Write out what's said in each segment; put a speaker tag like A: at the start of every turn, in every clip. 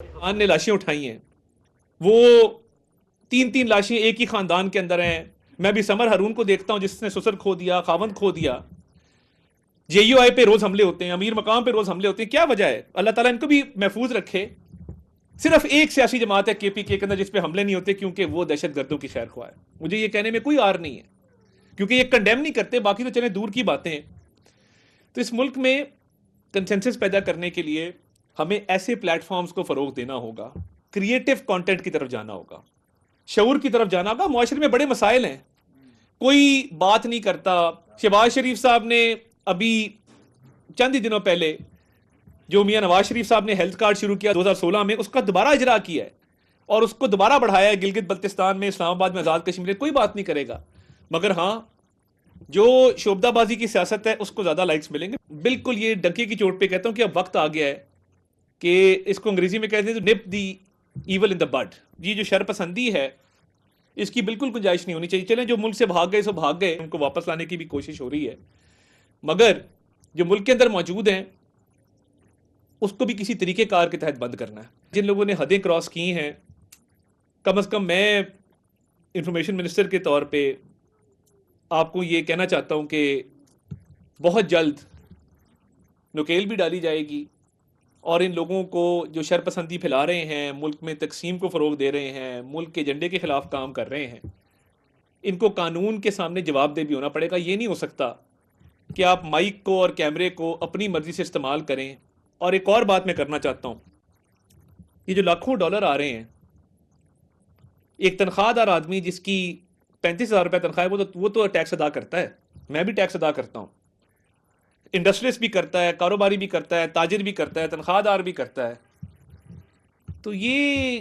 A: خان نے لاشیں اٹھائی ہیں، وہ تین تین لاشیں ایک ہی خاندان کے اندر ہیں. میں بھی سمر ہارون کو دیکھتا ہوں جس نے سسر کھو دیا، خاوند کھو دیا. جے یو آئی پہ روز حملے ہوتے ہیں، امیر مقام پہ روز حملے ہوتے ہیں. کیا وجہ ہے؟ اللہ تعالیٰ ان کو بھی محفوظ رکھے. صرف ایک سیاسی جماعت ہے کے پی کے اندر جس پہ حملے نہیں ہوتے، کیونکہ وہ دہشت گردوں کی خیر خواہ ہے. مجھے یہ کہنے میں کوئی آر نہیں ہے، کیونکہ یہ کنڈیم نہیں کرتے، باقی تو چلیں دور کی باتیں ہیں. تو اس ملک میں کنسنسس پیدا کرنے کے لیے ہمیں ایسے پلیٹ فارمز کو فروغ دینا ہوگا، کریٹو کانٹینٹ کی طرف جانا ہوگا، شعور کی طرف جانا ہوگا. معاشرے میں بڑے مسائل ہیں، کوئی بات نہیں کرتا. شہباز شریف صاحب نے ابھی چند ہی دنوں پہلے جو میاں نواز شریف صاحب نے ہیلتھ کارڈ شروع کیا 2016 میں، اس کا دوبارہ اجرا کیا ہے اور اس کو دوبارہ بڑھایا ہے. گلگت بلتستان میں، اسلام آباد میں آزاد کشمیر، کوئی بات نہیں کرے گا. مگر ہاں، جو شعبدہ بازی کی سیاست ہے اس کو زیادہ لائکس ملیں گے. بالکل یہ ڈنکے کی چوٹ پہ کہتا ہوں کہ اب وقت آ گیا ہے کہ اس کو انگریزی میں کہتے ہیں نپ دی ایول ان دا بڈ. یہ جو شر پسندی ہے اس کی بالکل گنجائش نہیں ہونی چاہیے. چلیں جو ملک سے بھاگ گئے سو بھاگ گئے، ان کو واپس لانے کی بھی کوشش ہو رہی ہے، مگر جو ملک کے اندر موجود ہیں اس کو بھی کسی طریقہ کار کے تحت بند کرنا ہے. جن لوگوں نے حدیں کراس کی ہیں، کم از کم میں انفارمیشن منسٹر کے طور پہ آپ کو یہ کہنا چاہتا ہوں کہ بہت جلد نکیل بھی ڈالی جائے گی، اور ان لوگوں کو جو شر پسندی پھیلا رہے ہیں، ملک میں تقسیم کو فروغ دے رہے ہیں، ملک کے ایجنڈے کے خلاف کام کر رہے ہیں، ان کو قانون کے سامنے جواب دہ بھی ہونا پڑے گا. یہ نہیں ہو سکتا کہ آپ مائک کو اور کیمرے کو اپنی مرضی سے استعمال کریں. اور ایک اور بات میں کرنا چاہتا ہوں، یہ جو لاکھوں ڈالر آ رہے ہیں، ایک تنخواہ دار آدمی جس کی 35,000 روپے تنخواہ ہے وہ تو ٹیکس ادا کرتا ہے. میں بھی ٹیکس ادا کرتا ہوں، انڈسٹریس بھی کرتا ہے، کاروباری بھی کرتا ہے، تاجر بھی کرتا ہے، تنخواہ دار بھی کرتا ہے. تو یہ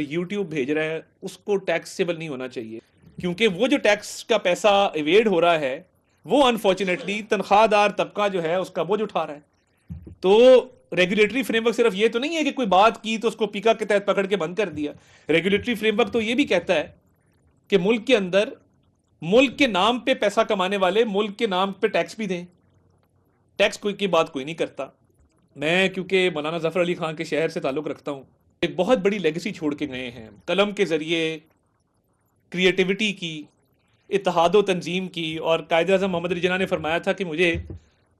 A: یوٹیوب بھیج رہا ہے اس کو ٹیکسیبل نہیں ہونا چاہیے؟ کیونکہ وہ جو ٹیکس کا پیسہ ایویڈ ہو رہا ہے وہ انفارچونیٹلی تنخواہ دار طبقہ جو ہے اس کا بوجھ اٹھا رہا ہے. تو ریگولیٹری فریم ورک صرف یہ تو نہیں ہے کہ کوئی بات کی تو اس کو پیکا کے تحت پکڑ کے بند کر دیا. ریگولیٹری فریم ورک تو یہ بھی کہتا ہے کہ ملک کے اندر ملک کے نام پہ پیسہ کمانے والے ملک کے نام پہ ٹیکس بھی دیں. ٹیکس کوئی کی بات کوئی نہیں کرتا. میں کیونکہ مولانا ظفر علی خان کے شہر سے تعلق رکھتا ہوں، ایک بہت بڑی لیگیسی چھوڑ کے گئے ہیں، قلم کے ذریعے کریٹیوٹی کی، اتحاد و تنظیم کی. اور قائد اعظم محمد علی جناح نے فرمایا تھا کہ مجھے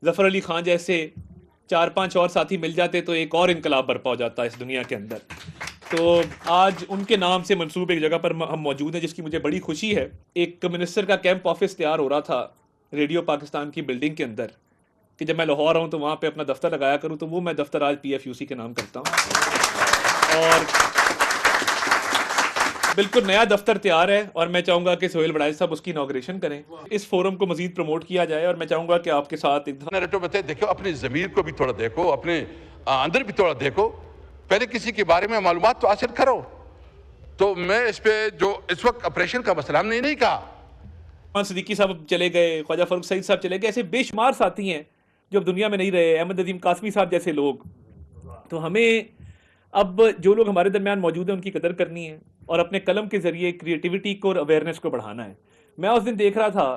A: ظفر علی خان جیسے 4-5 اور ساتھی مل جاتے تو ایک اور انقلاب برپا ہو جاتا اس دنیا کے اندر. تو آج ان کے نام سے منسوب ایک جگہ پر ہم موجود ہیں جس کی مجھے بڑی خوشی ہے. ایک منسٹر کا کیمپ آفس تیار ہو رہا تھا ریڈیو پاکستان کی بلڈنگ کے اندر، کہ جب میں لاہور آؤں تو وہاں پہ اپنا دفتر لگایا کروں، تو وہ میں دفتر آج پی ایف یو سی کے نام کرتا ہوں. اور بالکل نیا دفتر تیار ہے، اور میں چاہوں گا کہ سہیل بڑائچ صاحب اس کی انوگریشن کریں. اس فورم کو مزید پروموٹ کیا جائے، اور میں چاہوں گا کہ آپ کے ساتھ
B: نیریٹو بتائے. دیکھو اپنی ضمیر کو بھی تھوڑا دیکھو، اپنے اندر بھی تھوڑا دیکھو، پہلے کسی کے بارے میں معلومات تو حاصل کرو. تو میں اس پہ جو اس وقت آپریشن کا مسئلہ ہم نے نہیں کہا.
A: صدیقی صاحب چلے گئے، خواجہ فاروق سعید صاحب چلے گئے، ایسے بے شمار ساتھی ہیں جو اب دنیا میں نہیں رہے، احمد ندیم قاسمی صاحب جیسے لوگ. تو ہمیں اب جو لوگ ہمارے درمیان موجود ہیں ان کی قدر کرنی ہے، اور اپنے قلم کے ذریعے کریٹیوٹی کو اور اویئرنیس کو بڑھانا ہے. میں اس دن دیکھ رہا تھا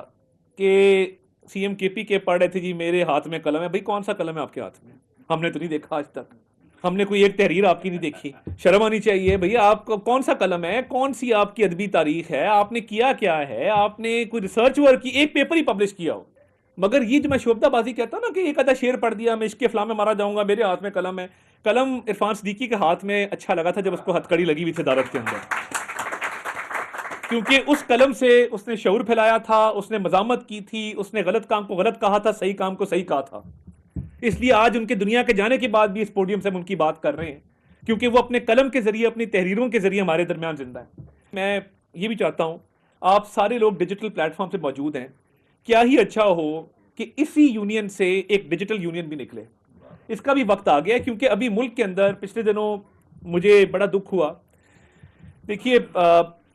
A: کہ سی ایم کے پی کے پڑھ رہے تھے، جی میرے ہاتھ میں قلم ہے. بھائی کون سا قلم ہے آپ کے ہاتھ میں؟ ہم نے تو نہیں دیکھا آج تک، ہم نے کوئی ایک تحریر آپ کی نہیں دیکھی. شرم آنی چاہیے بھیا. آپ کو کون سا قلم ہے؟ کون سی آپ کی ادبی تاریخ ہے؟ آپ نے کیا کیا ہے؟ آپ نے کوئی ریسرچ ورک کی؟ ایک پیپر ہی پبلش کیا ہو. مگر یہ جو میں شعبدہ بازی کہتا ہوں نا کہ ایک آدھا شعر پڑھ دیا، میں عشق فلاں میں مارا جاؤں گا، میرے ہاتھ میں قلم ہے. قلم عرفان صدیقی کے ہاتھ میں اچھا لگا تھا جب اس کو ہتھ کڑی لگی ہوئی تھی عدالت کے اندر، کیونکہ اس قلم سے اس نے شعور پھیلایا تھا، اس نے مذمت کی تھی، اس نے غلط کام کو غلط کہا تھا، صحیح کام کو صحیح کہا تھا. اس لیے آج ان کے دنیا کے جانے کے بعد بھی اس پوڈیم سے ہم ان کی بات کر رہے ہیں، کیونکہ وہ اپنے قلم کے ذریعے، اپنی تحریروں کے ذریعے ہمارے درمیان زندہ ہیں. میں یہ بھی چاہتا ہوں آپ سارے لوگ ڈیجیٹل پلیٹ فارم سے موجود ہیں، کیا ہی اچھا ہو کہ اسی یونین سے ایک ڈیجیٹل یونین بھی نکلے. اس کا بھی وقت آ گیا ہے، کیونکہ ابھی ملک کے اندر پچھلے دنوں مجھے بڑا دکھ ہوا. دیکھیے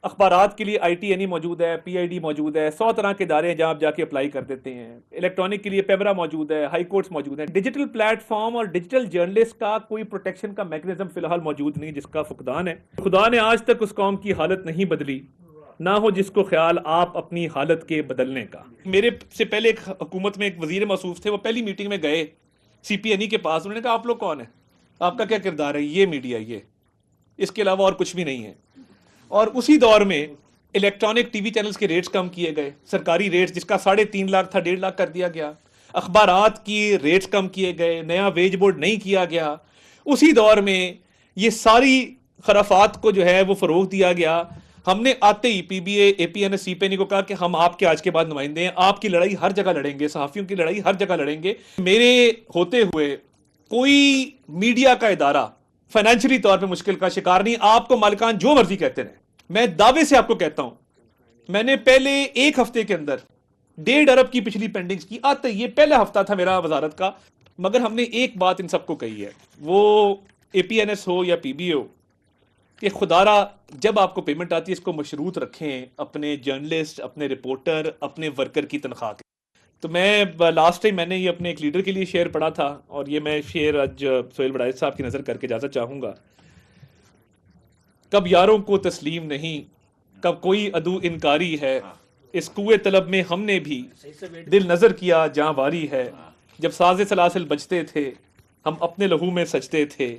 A: اخبارات کے لیے آئی ٹی اینی موجود ہے، پی آئی ڈی موجود ہے، 100 طرح کے ادارے ہیں جہاں آپ جا کے اپلائی کر دیتے ہیں. الیکٹرانک کے لیے پیمرا موجود ہے، ہائی کورٹس موجود ہیں. ڈیجیٹل پلیٹ فارم اور ڈیجیٹل جرنلسٹ کا کوئی پروٹیکشن کا میکنزم فی الحال موجود نہیں، جس کا فقدان ہے. خدا نے آج تک اس قوم کی حالت نہیں بدلی، نہ ہو جس کو خیال آپ اپنی حالت کے بدلنے کا. میرے سے پہلے ایک حکومت میں ایک وزیر موصوف تھے، وہ پہلی میٹنگ میں گئے سی پی این ای کے پاس. انہوں نے کہا آپ لوگ کون ہیں, آپ کا کیا کردار ہے؟ یہ میڈیا, یہ اس کے علاوہ اور کچھ بھی نہیں ہے. اور اسی دور میں الیکٹرانک ٹی وی چینلز کے ریٹس کم کیے گئے, سرکاری ریٹس جس کا 3.5 لاکھ تھا 1.5 لاکھ کر دیا گیا, اخبارات کی ریٹس کم کیے گئے, نیا ویج بورڈ نہیں کیا گیا. اسی دور میں یہ ساری خرافات کو جو ہے وہ فروغ دیا گیا. ہم نے آتے ہی پی be a, a P N S, C P N ای کو کہا کہ ہم آپ کے آج کے بعد نمائندے ہیں, آپ کی لڑائی ہر جگہ لڑیں گے, صحافیوں کی لڑائی ہر جگہ لڑیں گے. میرے ہوتے ہوئے کوئی میڈیا کا ادارہ فائنینشلی طور پہ مشکل کا شکار نہیں. آپ کو مالکان جو مرضی کہتے رہیں, میں دعوے سے آپ کو کہتا ہوں, میں نے پہلے ایک ہفتے کے اندر 1.5 ارب کی پچھلی پینڈنگز کی. آتے یہ پہلا ہفتہ تھا میرا وزارت کا, مگر ہم نے ایک بات ان سب کو کہی ہے, وہ اے پی این ایس ہو یا پی بی ہو, کہ خدا را جب آپ کو پیمنٹ آتی ہے اس کو مشروط رکھیں اپنے جرنلسٹ, اپنے رپورٹر, اپنے ورکر کی تنخواہ کے. تو میں لاسٹ ٹائم میں نے یہ اپنے ایک لیڈر کے لیے شیئر پڑھا تھا, اور یہ میں شیئر آج سہیل بڑائچ صاحب کی نظر کر کے اجازت چاہوں گا. کب یاروں کو تسلیم نہیں, کب کوئی عدو انکاری ہے, اس کوئے طلب میں ہم نے بھی دل نظر کیا جہاں واری ہے. جب ساز سلاسل بجتے تھے ہم اپنے لہو میں سجتے تھے,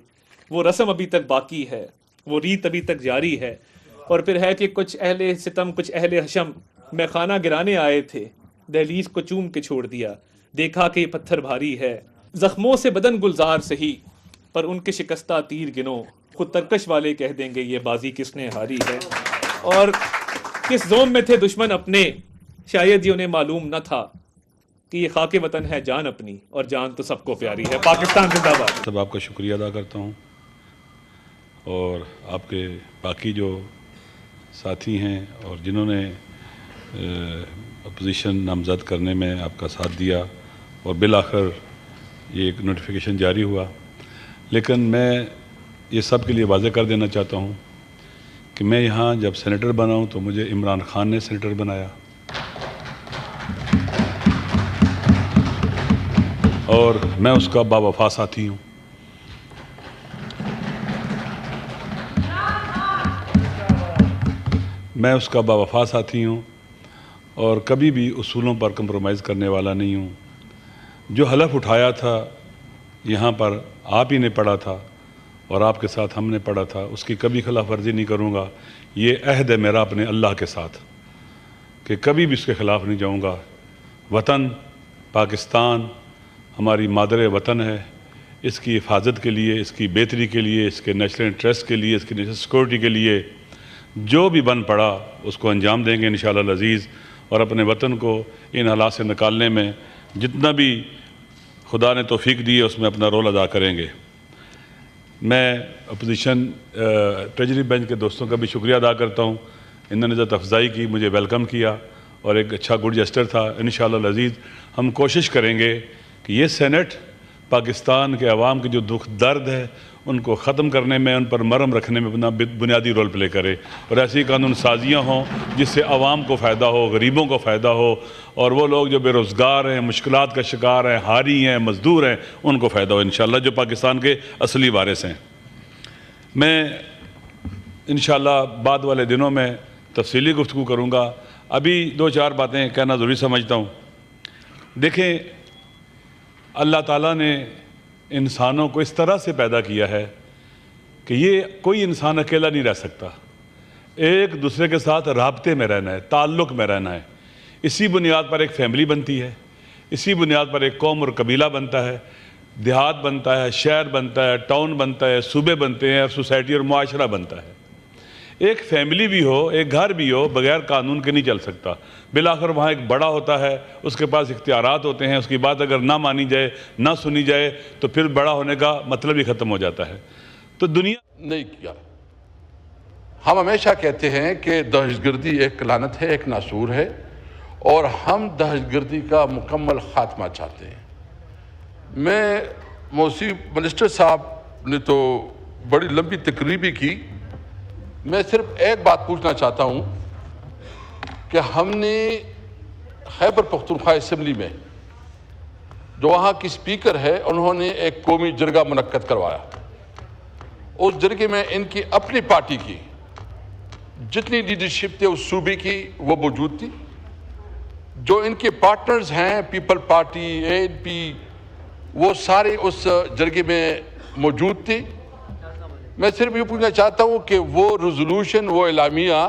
A: وہ رسم ابھی تک باقی ہے, وہ ریت ابھی تک جاری ہے. اور پھر ہے کہ کچھ اہل ستم کچھ اہل حشم میں خانہ گرانے آئے تھے, دہلیز کو چوم کے چھوڑ دیا, دیکھا کہ یہ پتھر بھاری ہے. زخموں سے بدن گلزار سہی پر ان کے شکستہ تیر گنو, خود ترکش والے کہہ دیں گے یہ بازی کس نے ہاری ہے. اور کس زوم میں تھے دشمن اپنے, شاید یہ انہیں معلوم نہ تھا کہ یہ خاک وطن ہے جان اپنی, اور جان تو سب کو پیاری ہے. پاکستان زندہ باد.
C: سب آپ کا شکریہ ادا کرتا ہوں, اور آپ کے باقی جو ساتھی ہیں اور جنہوں نے اپوزیشن نامزد کرنے میں آپ کا ساتھ دیا, اور بالآخر یہ ایک نوٹیفیکیشن جاری ہوا. لیکن میں یہ سب کے لیے واضح کر دینا چاہتا ہوں کہ میں یہاں جب سینیٹر بنا ہوں تو مجھے عمران خان نے سینیٹر بنایا, اور میں اس کا باوفا ساتھی ہوں. میں اس کا باوفا ساتھی ہوں اور کبھی بھی اصولوں پر کمپرومائز کرنے والا نہیں ہوں. جو حلف اٹھایا تھا یہاں پر آپ ہی نے پڑھا تھا اور آپ کے ساتھ ہم نے پڑھا تھا, اس کی کبھی خلاف ورزی نہیں کروں گا. یہ عہد ہے میرا اپنے اللہ کے ساتھ کہ کبھی بھی اس کے خلاف نہیں جاؤں گا. وطن پاکستان ہماری مادر وطن ہے, اس کی حفاظت کے لیے, اس کی بہتری کے لیے, اس کے نیشنل انٹرسٹ کے لیے, اس کی نیشنل سیکورٹی کے لیے جو بھی بن پڑا اس کو انجام دیں گے انشاءاللہ العزیز. اور اپنے وطن کو ان حالات سے نکالنے میں جتنا بھی خدا نے توفیق دی ہے اس میں اپنا رول ادا کریں گے. میں اپوزیشن ٹریجری بینچ کے دوستوں کا بھی شکریہ ادا کرتا ہوں, انہوں نے عزت افزائی کی, مجھے ویلکم کیا, اور ایک اچھا گڈ جسٹر تھا. انشاءاللہ العزیز ہم کوشش کریں گے کہ یہ سینٹ پاکستان کے عوام کے جو دکھ درد ہے ان کو ختم کرنے میں, ان پر مرہم رکھنے میں اپنا بنیادی رول پلے کرے, اور ایسی قانون سازیاں ہوں جس سے عوام کو فائدہ ہو, غریبوں کو فائدہ ہو, اور وہ لوگ جو بے روزگار ہیں, مشکلات کا شکار ہیں, حاری ہیں, مزدور ہیں, ان کو فائدہ ہو انشاءاللہ, جو پاکستان کے اصلی وارث ہیں. میں انشاءاللہ بعد والے دنوں میں تفصیلی گفتگو کروں گا. ابھی 2-4 باتیں کہنا ضروری سمجھتا ہوں. دیکھیں, اللہ تعالیٰ نے انسانوں کو اس طرح سے پیدا کیا ہے کہ یہ کوئی انسان اکیلا نہیں رہ سکتا, ایک دوسرے کے ساتھ رابطے میں رہنا ہے, تعلق میں رہنا ہے. اسی بنیاد پر ایک فیملی بنتی ہے, اسی بنیاد پر ایک قوم اور قبیلہ بنتا ہے, دیہات بنتا ہے, شہر بنتا ہے, ٹاؤن بنتا ہے, صوبے بنتے ہیں, سوسائٹی اور معاشرہ بنتا ہے. ایک فیملی بھی ہو, ایک گھر بھی ہو, بغیر قانون کے نہیں چل سکتا. بالآخر وہاں ایک بڑا ہوتا ہے, اس کے پاس اختیارات ہوتے ہیں, اس کی بات اگر نہ مانی جائے, نہ سنی جائے تو پھر بڑا ہونے کا مطلب ہی ختم ہو جاتا ہے. تو دنیا
B: نہیں کیا. ہم ہمیشہ کہتے ہیں کہ دہشت گردی ایک لعنت ہے, ایک ناسور ہے, اور ہم دہشت گردی کا مکمل خاتمہ چاہتے ہیں. میں موصی منسٹر صاحب نے تو بڑی لمبی تقریر بھی کی, میں صرف ایک بات پوچھنا چاہتا ہوں کہ ہم نے خیبر پختونخوا اسمبلی میں جو وہاں کی سپیکر ہے انہوں نے ایک قومی جرگہ منعقد کروایا. اس جرگے میں ان کی اپنی پارٹی کی جتنی لیڈرشپ تھی اس صوبے کی وہ موجود تھی. جو ان کے پارٹنرز ہیں پیپل پارٹی, اے این پی, وہ ساری اس جرگے میں موجود تھی. میں صرف یہ پوچھنا چاہتا ہوں کہ وہ ریزولوشن، وہ اعلامیہ